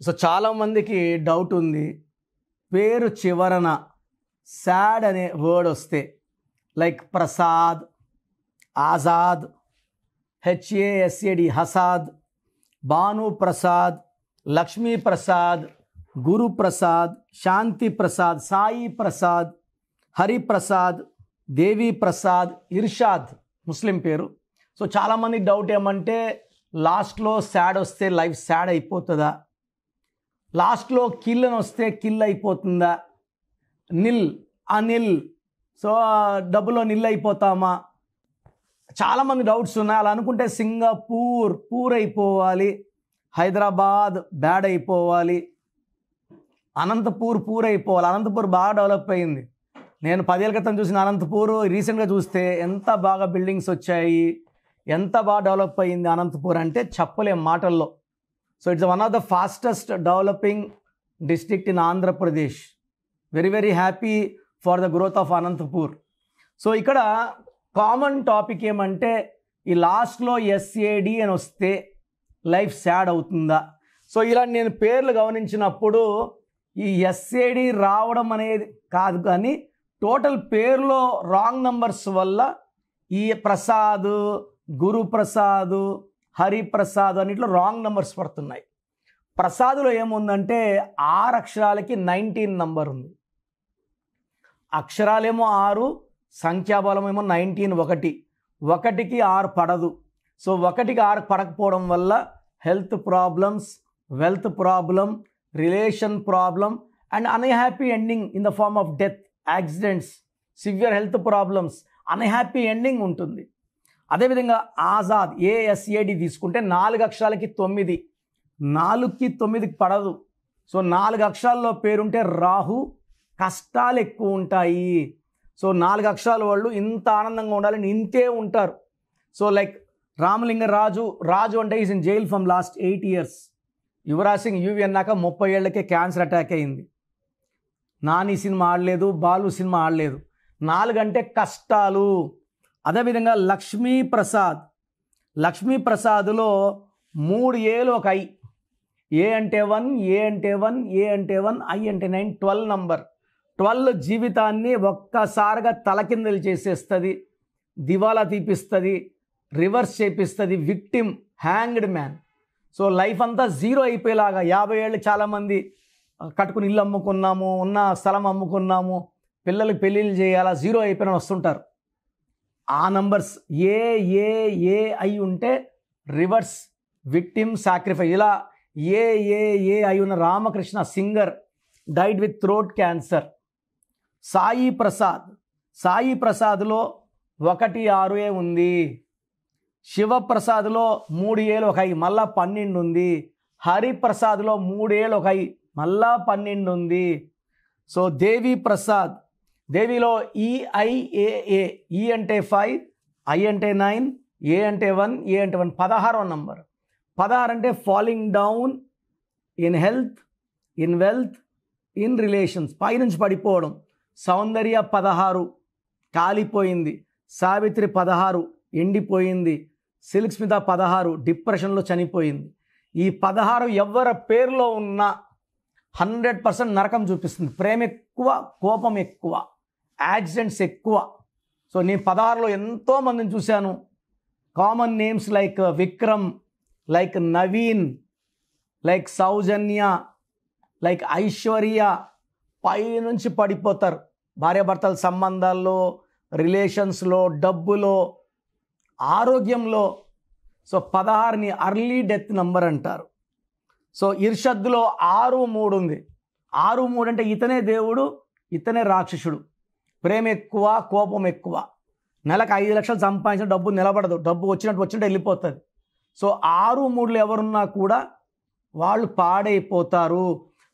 So చాలామందికి doubt ఉంది, పేరు చివరన సాడ్ అనే వర్డ్ వస్తే లైక్ ప్రసాద్, ఆజాద్, హెచ్ఏఎస్ఏడి హసాద్, భాను ప్రసాద్, లక్ష్మీ ప్రసాద్, గురు ప్రసాద్, శాంతి ప్రసాద్, సాయి ప్రసాద్, హరి ప్రసాద్, దేవి ప్రసాద్, ఇర్షాద్ ముస్లిం పేరు. సో చాలామందికి డౌట్ ఏమంటే లాస్ట్లో సాడ్ వస్తే లైఫ్ సాడ్ అయిపోతుందా, లాస్ట్లో కిల్ అని వస్తే కిల్ అయిపోతుందా, నిల్ అనిల్ సో డబ్బులో నిల్ అయిపోతామా, చాలామంది డౌట్స్ ఉన్నాయి. అలా అనుకుంటే సింగపూర్ పూర్ అయిపోవాలి, హైదరాబాద్ బ్యాడ్ అయిపోవాలి, అనంతపూర్ పూర్ అయిపోవాలి. అనంతపూర్ బాగా డెవలప్ అయింది. నేను 10 ఏళ్ళ క్రితం చూసిన అనంతపూర్ రీసెంట్గా చూస్తే ఎంత బాగా బిల్డింగ్స్ వచ్చాయి, ఎంత బాగా డెవలప్ అయింది అనంతపూర్ అంటే చెప్పలేం మాటల్లో. So it's one of the fastest developing district in Andhra Pradesh. Very very happy for the growth of Anantapur. So ఇక్కడ కామన్ టాపిక్ ఏమంటే ఈ లాస్ట్లో ఎస్ఏడి అని వస్తే లైఫ్ సాడ్ అవుతుందా. సో ఇలా నేను పేర్లు గమనించినప్పుడు ఈ ఎస్ఏడి రావడం అనేది కాదు, కానీ టోటల్ పేరులో రాంగ్ నంబర్స్ వల్ల ఈ ప్రసాద్, గురు ప్రసాద్, హరి ప్రసాద్ అన్నిట్లో రాంగ్ నంబర్స్ పడుతున్నాయి. ప్రసాద్లో ఏముందంటే 6 అక్షరాలకి 19 నంబర్ ఉంది. అక్షరాలేమో 6, సంఖ్యాబలం ఏమో 19, 1కి 6 పడదు. సో 1కి 6 పడకపోవడం వల్ల health problems, wealth problem, relation problem and unhappy ending in the form of death, accidents, severe health problems, unhappy ending ఉంటుంది. అదేవిధంగా ఆజాద్ ఏఎస్ఏడి తీసుకుంటే 4 అక్షరాలకి 9, 4కి 9కి పడదు. సో 4 అక్షరాల్లో పేరుంటే రాహు, కష్టాలు ఎక్కువ ఉంటాయి. సో 4 అక్షరాల వాళ్ళు ఇంత ఆనందంగా ఉండాలని ఇంతే ఉంటారు. సో లైక్ రామలింగ రాజు అంటే is in jail from last 8 years. Yuvraj Singh UV అన్నాక 30 ఏళ్లకే క్యాన్సర్ అటాక్ అయింది. నాని సినిమా ఆడలేదు, బాలు సినిమా ఆడలేదు. 4 అంటే కష్టాలు. అదేవిధంగా లక్ష్మీ ప్రసాద్లో 3 ఏలు ఒక ఐ, ఏ అంటే 1, ఏ అంటే 1, ఏ అంటే 1, ఐ అంటే 9, 12 నంబర్. 12 జీవితాన్ని ఒక్కసారిగా తలకిందలు చేసేస్తుంది, దివాలా తీపిస్తుంది, రివర్స్ చేపిస్తుంది, victim, hanged man. So life అంతా జీరో అయిపోయేలాగా 50 ఏళ్ళు చాలామంది కట్టుకుని ఇల్లు అమ్ముకున్నాము, ఉన్న స్థలం అమ్ముకున్నాము, పిల్లలకి పెళ్ళిళ్ళు చేయాలా, జీరో అయిపోయిన వస్తుంటారు. ఆ నంబర్స్ ఏ అయి ఉంటే రివర్స్, విక్టిమ్, సాక్రిఫైస్. ఇలా ఏ అయి ఉన్న Ramakrishna singer died with throat cancer. Sai ప్రసాద్లో 1, 6 ఉంది. శివప్రసాద్లో 3 ఏలు ఒక ఐ, మళ్ళా 12 ఉంది. హరిప్రసాద్లో 3 ఏలు ఒక ఐ, మళ్ళా 12 ఉంది. సో దేవిలో ఈఐఏఏ, ఈ అంటే 5, ఐ అంటే 9, ఏ అంటే 1, ఏ అంటే 1, 16వ నంబర్. 16 అంటే falling down in health, in wealth, in relations, పైనుంచి పడిపోవడం. సౌందర్య 16 కాలిపోయింది. సావిత్రి 16 ఎండిపోయింది. సిల్క్ స్మిత 16 డిప్రెషన్లో చనిపోయింది. ఈ 16 ఎవరి పేరులో ఉన్న 100% నరకం చూపిస్తుంది. ప్రేమ ఎక్కువ, కోపం ఎక్కువ, యాక్సిడెంట్స్ ఎక్కువ. సో నేను 16లో ఎంతోమందిని చూశాను. Common names like Vikram, like Naveen, like Soujanya, like Aishwarya పైనుంచి పడిపోతారు. భార్యాభర్తల సంబంధాల్లో, రిలేషన్స్లో, డబ్బులో, ఆరోగ్యంలో. సో 16ని అర్లీ డెత్ నంబర్ అంటారు. సో ఇర్షద్దులో 6, 3 ఉంది. 6, 3 అంటే ఇతనే దేవుడు, ఇతనే రాక్షసుడు. ప్రేమ ఎక్కువ, కోపం ఎక్కువ. నెలకు 5 లక్షలు సంపాదించిన డబ్బు నిలబడదు, డబ్బు వచ్చినట్టు వెళ్ళిపోతుంది. సో 6, 3 ఎవరున్నా కూడా వాళ్ళు పాడైపోతారు.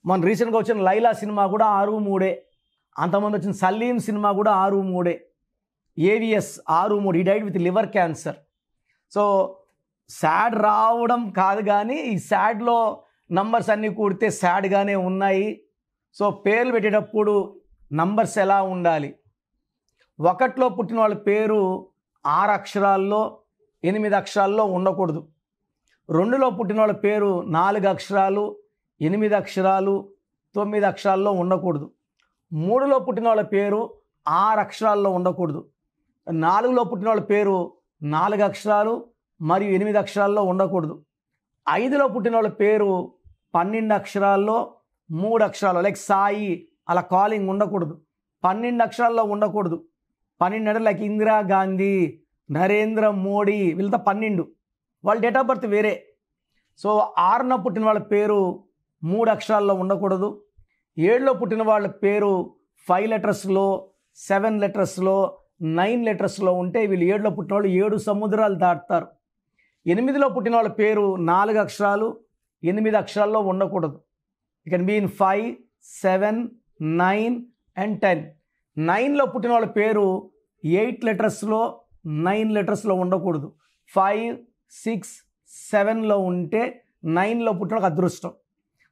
మన రీసెంట్గా వచ్చిన లైలా సినిమా కూడా 6, 3. అంతమంది వచ్చిన సలీం సినిమా కూడా 6, 3. ఏవిఎస్ 6, 3. ఈ died with liver cancer. So sad రావడం కాదు, కానీ ఈ సాడ్లో నంబర్స్ అన్నీ కూడితే సాడ్గానే ఉన్నాయి. సో పేర్లు పెట్టేటప్పుడు నంబర్స్ ఎలా ఉండాలి? 1లో పుట్టిన వాళ్ళ పేరు 6 అక్షరాల్లో, 8 అక్షరాల్లో ఉండకూడదు. 2లో పుట్టిన వాళ్ళ పేరు 4 అక్షరాలు, 8 అక్షరాలు 9 అక్షరాల్లో ఉండకూడదు. 3లో పుట్టిన వాళ్ళ పేరు 6 అక్షరాల్లో ఉండకూడదు. 4లో పుట్టిన వాళ్ళ పేరు 4 అక్షరాలు మరియు 8 అక్షరాల్లో ఉండకూడదు. 5లో పుట్టిన వాళ్ళ పేరు 12 అక్షరాల్లో 3 అక్షరాలు, లైక్ సాయి అలా కాలింగ్ ఉండకూడదు. 12 అక్షరాల్లో ఉండకూడదు. 12 అంటే లైక్ ఇందిరాగాంధీ, నరేంద్ర మోడీ, వీళ్ళతో 12. వాళ్ళ డేట్ ఆఫ్ బర్త్ వేరే. సో 6న పుట్టిన వాళ్ళ పేరు 3 అక్షరాల్లో ఉండకూడదు. 7లో పుట్టిన వాళ్ళ పేరు 5 లెటర్స్లో, 7 లెటర్స్లో, 9 లెటర్స్లో ఉంటే వీళ్ళు 7లో పుట్టిన వాళ్ళు 7 సముద్రాలు దాటుతారు. 8లో పుట్టిన వాళ్ళ పేరు 4 అక్షరాలు 8 అక్షరాల్లో ఉండకూడదు. It can be in 5, 7, 9 and 10. 9లో పుట్టిన వాళ్ళ పేరు 8 లెటర్స్లో, 9 లెటర్స్లో ఉండకూడదు. 5, 6, 7లో ఉంటే 9లో పుట్టిన వాళ్ళకి అదృష్టం.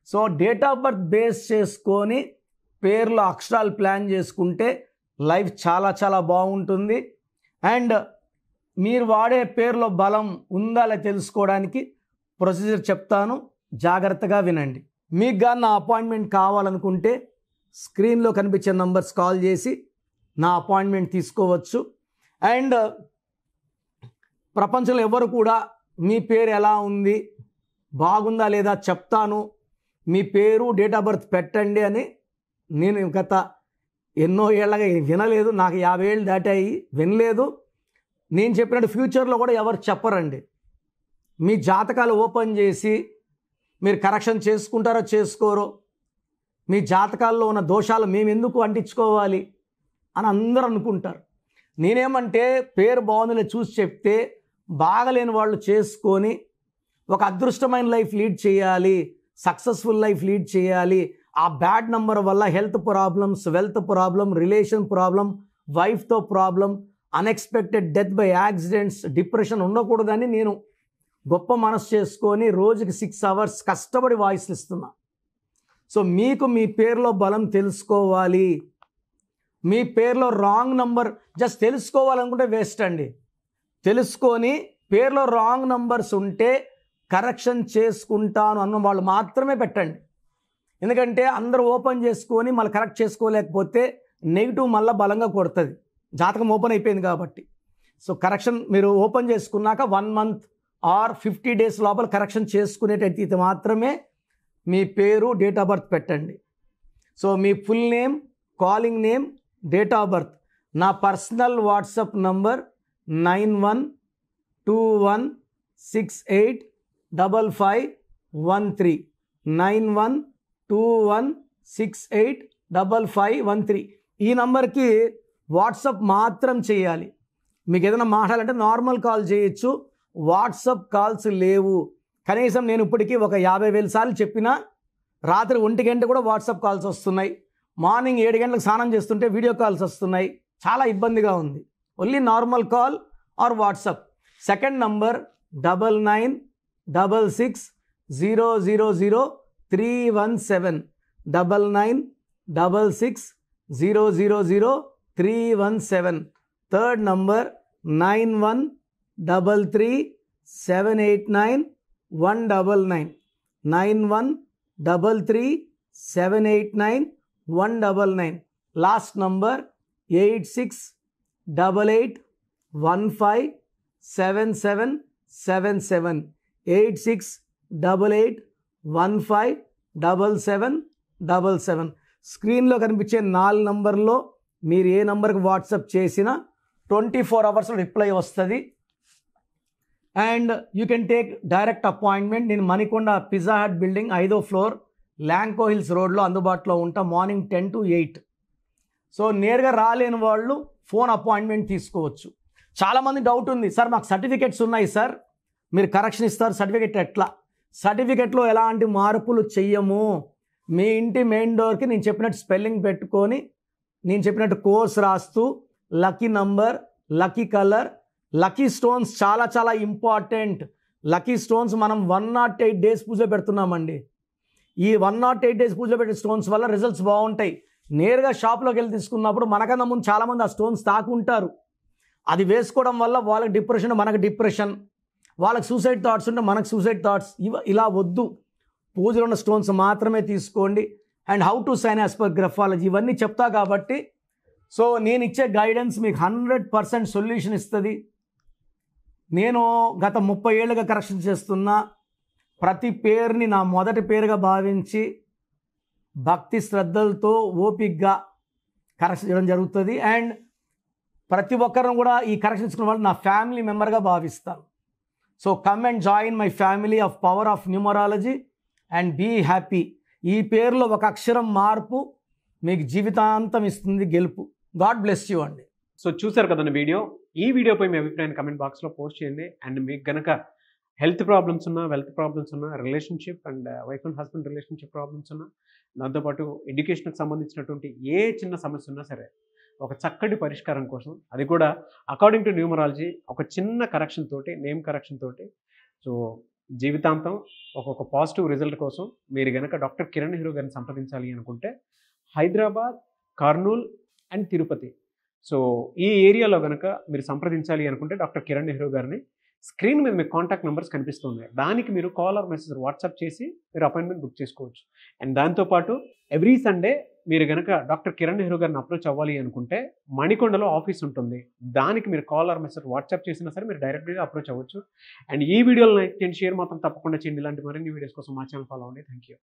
So date of birth base చేసుకొని పేర్లో అక్షరాలు ప్లాన్ చేసుకుంటే లైఫ్ చాలా చాలా బాగుంటుంది. అండ్ మీరు వాడే పేర్లో బలం ఉందా లేదా తెలుసుకోవడానికి ప్రొసీజర్ చెప్తాను, జాగ్రత్తగా వినండి. మీకు కానీ నా అపాయింట్మెంట్ కావాలనుకుంటే స్క్రీన్లో కనిపించే నంబర్స్ కాల్ చేసి నా అపాయింట్మెంట్ తీసుకోవచ్చు. అండ్ ప్రపంచంలో ఎవరు కూడా మీ పేరు ఎలా ఉంది, బాగుందా లేదా చెప్తాను, మీ పేరు డేట్ ఆఫ్ బర్త్ పెట్టండి అని నేను గత ఎన్నో ఏళ్ళగా వినలేదు. నాకు 50 ఏళ్ళు దాటాయి, వినలేదు. నేను చెప్పినట్టు ఫ్యూచర్లో కూడా ఎవరు చెప్పరండి. మీ జాతకాలు ఓపెన్ చేసి మీరు కరెక్షన్ చేసుకుంటారో చేసుకోరో, మీ జాతకాల్లో ఉన్న దోషాలు మేము ఎందుకు అంటించుకోవాలి అని అందరూ అనుకుంటారు. నేనేమంటే పేరు బాగుందని చూసి చెప్తే బాగలేని వాళ్ళు చేసుకొని ఒక అదృష్టమైన లైఫ్ లీడ్ చేయాలి, సక్సెస్ఫుల్ లైఫ్ లీడ్ చేయాలి. ఆ బ్యాడ్ నంబర్ వల్ల health problems, wealth problem, relation problem, వైఫ్తో problem, unexpected death by accidents, depression ఉండకూడదని నేను గొప్ప మనసు చేసుకొని రోజుకి 6 అవర్స్ కష్టపడి వాయిస్లు ఇస్తున్నా. సో మీకు మీ పేరులో బలం తెలుసుకోవాలి. మీ పేరులో రాంగ్ నంబర్ జస్ట్ తెలుసుకోవాలనుకుంటే వేస్ట్ అండి. తెలుసుకొని పేరులో రాంగ్ నంబర్స్ ఉంటే కరెక్షన్ చేసుకుంటాను అన్న వాళ్ళు మాత్రమే పెట్టండి. ఎందుకంటే అందరూ ఓపెన్ చేసుకొని మళ్ళీ కరెక్ట్ చేసుకోలేకపోతే నెగిటివ్ మళ్ళీ బలంగా కొడుతుంది. జాతకం ఓపెన్ అయిపోయింది కాబట్టి. సో కరెక్షన్ మీరు ఓపెన్ చేసుకున్నాక 1 month ఆర్ 50 days లోపల కరెక్షన్ చేసుకునేటైతే మాత్రమే మీ పేరు డేట్ ఆఫ్ బర్త్ పెట్టండి. So me full name, calling name, date of birth. నా పర్సనల్ వాట్సాప్ నంబర్ 9121685513 9121685513. ఈ నంబర్కి వాట్సాప్ మాత్రం చేయాలి. మీకు ఏదైనా మాట్లాడాలంటే నార్మల్ కాల్ చేయొచ్చు, వాట్సాప్ కాల్స్ లేవు. కనీసం నేను ఇప్పటికీ ఒక 50,000 సార్లు చెప్పినా రాత్రి 1 గంట కూడా వాట్సాప్ కాల్స్ వస్తున్నాయి. మార్నింగ్ 7 గంటలకు స్నానం చేస్తుంటే వీడియో కాల్స్ వస్తున్నాయి. చాలా ఇబ్బందిగా ఉంది. Only normal call or WhatsApp. Second number 9966000317 9966000317. Third number 9133789199 9133789199. Last number 8688157777 8688157777. స్క్రీన్లో కనిపించే 4 నంబర్లో మీరు ఏ నంబర్కి వాట్సాప్ చేసినా 24 hours రిప్లై వస్తుంది. And you can take direct appointment. నేను మణికొండ పిజ్జా హట్ బిల్డింగ్ 5వ ఫ్లోర్ ల్యాంకో హిల్స్ రోడ్లో అందుబాటులో ఉంటా. Morning 10 to 8. సో నేరుగా రాలేని వాళ్ళు ఫోన్ అపాయింట్మెంట్ తీసుకోవచ్చు. చాలామంది డౌట్ ఉంది, సార్ మాకు సర్టిఫికెట్స్ ఉన్నాయి సార్, మీరు కరెక్షన్ ఇస్తారు, సర్టిఫికెట్ ఎట్లా? సర్టిఫికెట్లో ఎలాంటి మార్పులు చెయ్యము. మీ ఇంటి మెయిన్ డోర్కి నేను చెప్పినట్టు స్పెల్లింగ్ పెట్టుకొని నేను చెప్పినట్టు కోర్స్ రాస్తూ lucky number, lucky colour, lucky stones చాలా చాలా ఇంపార్టెంట్. లక్కీ స్టోన్స్ మనం 108 days పూజ పెడుతున్నామండి. ఈ 108 days పూజ పెట్టే స్టోన్స్ వల్ల రిజల్ట్స్ బాగుంటాయి. నేరుగా షాప్లోకి వెళ్ళి తీసుకున్నప్పుడు మనకన్నా ముందు చాలామంది ఆ స్టోన్స్ తాకుంటారు. అది వేసుకోవడం వల్ల వాళ్ళకి డిప్రెషన్, మనకు డిప్రెషన్, వాళ్ళకి సూసైడ్ థాట్స్ ఉంటే మనకు సూసైడ్ థాట్స్. ఇలా వద్దు. పూజలో ఉన్న స్టోన్స్ మాత్రమే తీసుకోండి. And how to sign as per graphology ఇవన్నీ చెప్తా కాబట్టి సో నేను ఇచ్చే గైడెన్స్ మీకు 100% సొల్యూషన్ ఇస్తుంది. నేను గత 30 ఏళ్ళుగా కరెక్షన్ చేస్తున్నా. ప్రతి పేరుని నా మొదటి పేరుగా భావించి భక్తి శ్రద్ధలతో ఓపిక్గా కరెక్షన్ చేయడం జరుగుతుంది. అండ్ ప్రతి ఒక్కరిని కూడా ఈ కరెక్షన్ ఇచ్చుకున్న వాళ్ళు నా ఫ్యామిలీ మెంబర్గా భావిస్తాను. So come and join my family of power of numerology and be happy. ఈ పేరులో ఒక అక్షరం మార్పు మీకు జీవితాంతం ఇస్తుంది గెలుపు. గాడ్ బ్లెస్ యూ అండి. సో చూసారు కదండి వీడియో. ఈ వీడియోపై మీ అభిప్రాయాన్ని కమెంట్ బాక్స్లో పోస్ట్ చేయండి. అండ్ మీకు గనక హెల్త్ ప్రాబ్లమ్స్ ఉన్నా, వెల్త్ ప్రాబ్లమ్స్ ఉన్నా, relationship and wife and husband relationship problems ఉన్నా, దాంతోపాటు ఎడ్యుకేషన్కి సంబంధించినటువంటి ఏ చిన్న సమస్య ఉన్నా సరే ఒక చక్కటి పరిష్కారం కోసం, అది కూడా అకార్డింగ్ టు న్యూమరాలజీ ఒక చిన్న కరెక్షన్ తోటి, నేమ్ కరెక్షన్ తోటి, సో జీవితాంతం ఒక్కొక్క పాజిటివ్ రిజల్ట్ కోసం మీరు కనుక డాక్టర్ కిరణ్ నెహ్రూ గారిని సంప్రదించాలి అనుకుంటే హైదరాబాద్, కర్నూల్ అండ్ తిరుపతి, సో ఈ ఏరియాలో కనుక మీరు సంప్రదించాలి అనుకుంటే డాక్టర్ కిరణ్ నెహ్రూ గారిని స్క్రీన్ మీద మీకు కాంటాక్ట్ నెంబర్స్ కనిపిస్తున్నాయి. దానికి మీరు కాల్ ఆర్ మెసేజ్ వాట్సాప్ చేసి మీరు అపాయింట్మెంట్ బుక్ చేసుకోవచ్చు. అండ్ దాంతోపాటు ఎవ్రీ సండే మీరు కనుక డాక్టర్ కిరణ్ నెహ్రూ గారిని అప్రోచ్ అవ్వాలి అనుకుంటే మణికొండలో ఆఫీస్ ఉంటుంది. దానికి మీరు కాల్ ఆర్ మెసేజ్ వాట్సాప్ చేసినా సరే మీరు డైరెక్ట్గా అప్రోచ్ అవ్వచ్చు. అండ్ ఈ వీడియోలో లైక్ చేయండి, షేర్ మాత్రం తప్పకుండా చేయండి. ఇలాంటి మరిన్ని వీడియోస్ కోసం మా ఛానల్ ఫాలో అవ్వండి. Thank you.